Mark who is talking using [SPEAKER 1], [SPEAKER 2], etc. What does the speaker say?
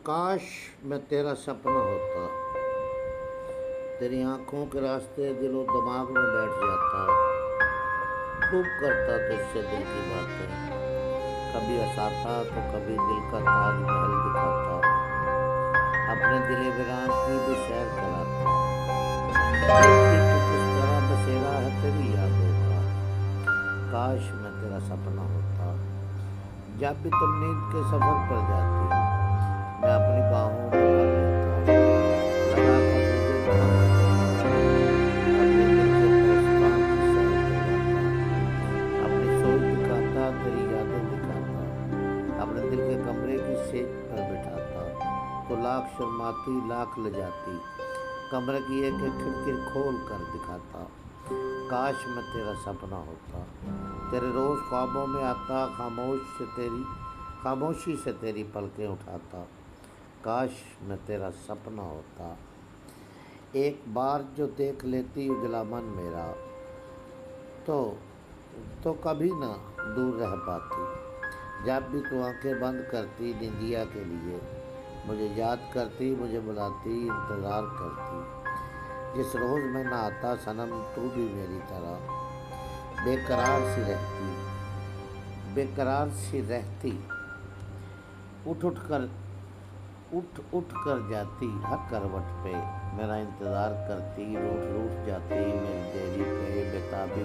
[SPEAKER 1] کاش میں تیرا سپنا ہوتا، تیری آنکھوں کے راستے دل و دماغ میں بیٹھ جاتا، خوب کرتا تجھ سے دل کی باتیں، کبھی ہنساتا تو کبھی دل کا تاج محل دکھاتا، اپنے دل ویران کی بھی سیر کراتا، دیکھتی تو کس طرح بسیرا ہے تیری یادوں کا، کاش میں تیرا سپنا ہوتا، جب بھی تم نیند کے سفر پر جاتی میں اپنی باہوں میں بھر لیتا، لگا کر تجھے دھڑک دیتا، اپنے دل کے پرستان کی سیر کرواتا، اپنی سوچ دکھاتا تیری یادیں دکھاتا، اپنے دل کے کمرے کی سیج پر بٹھاتا، تو لاکھ شرماتی لاکھ لجاتی، کمرے کی ایک ایک کھڑکی کھول کر دکھاتا، کاش میں تیرا سپنا ہوتا، تیرے روز خوابوں میں آتا، خاموشی سے تیری پلکیں اٹھاتا، کاش میں تیرا سپنا ہوتا، ایک بار جو دیکھ لیتی اجلا من میرا، تو کبھی نہ دور رہ پاتی، جب بھی تو آنکھیں بند کرتی نندیا کے لیے، مجھے یاد کرتی، مجھے بلاتی، انتظار کرتی، جس روز میں نہ آتا صنم تو بھی میری طرح بے قرار سی رہتی، اٹھ کر جاتی ہر کروٹ پہ، میرا انتظار کرتی، روٹھ جاتی میری دیری پہ، بے تابی